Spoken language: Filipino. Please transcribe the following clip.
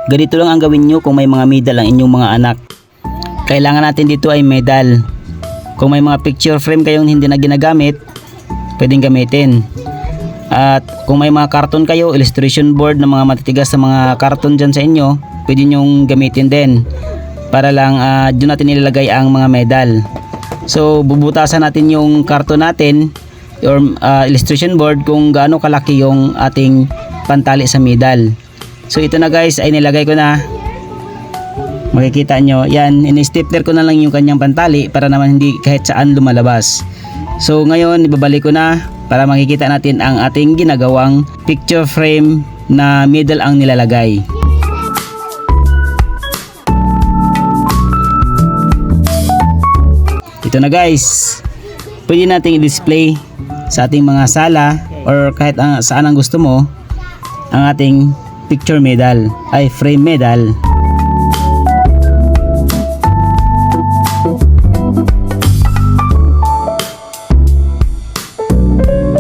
Ganito lang ang gawin nyo kung may mga medal ang inyong mga anak. Kailangan natin dito ay medal. Kung may mga picture frame kayong hindi na ginagamit, pwedeng gamitin. At kung may mga karton kayo, illustration board na mga matitigas na mga karton dyan sa inyo, pwede nyong gamitin din. Para lang doon natin ilalagay ang mga medal. So bubutasan natin yung karton natin or illustration board kung gaano kalaki yung ating pantali sa medal. So ito na guys, ay nilagay ko na. Makikita nyo, yan, in-stapler ko na lang yung kanyang pantali para naman hindi kahit saan lumalabas. So ngayon, ibabalik ko na para makikita natin ang ating ginagawang picture frame na medal ang nilalagay. Ito na guys, pwede nating i-display sa ating mga sala or kahit saan ang gusto mo ang ating picture medal ay frame medal.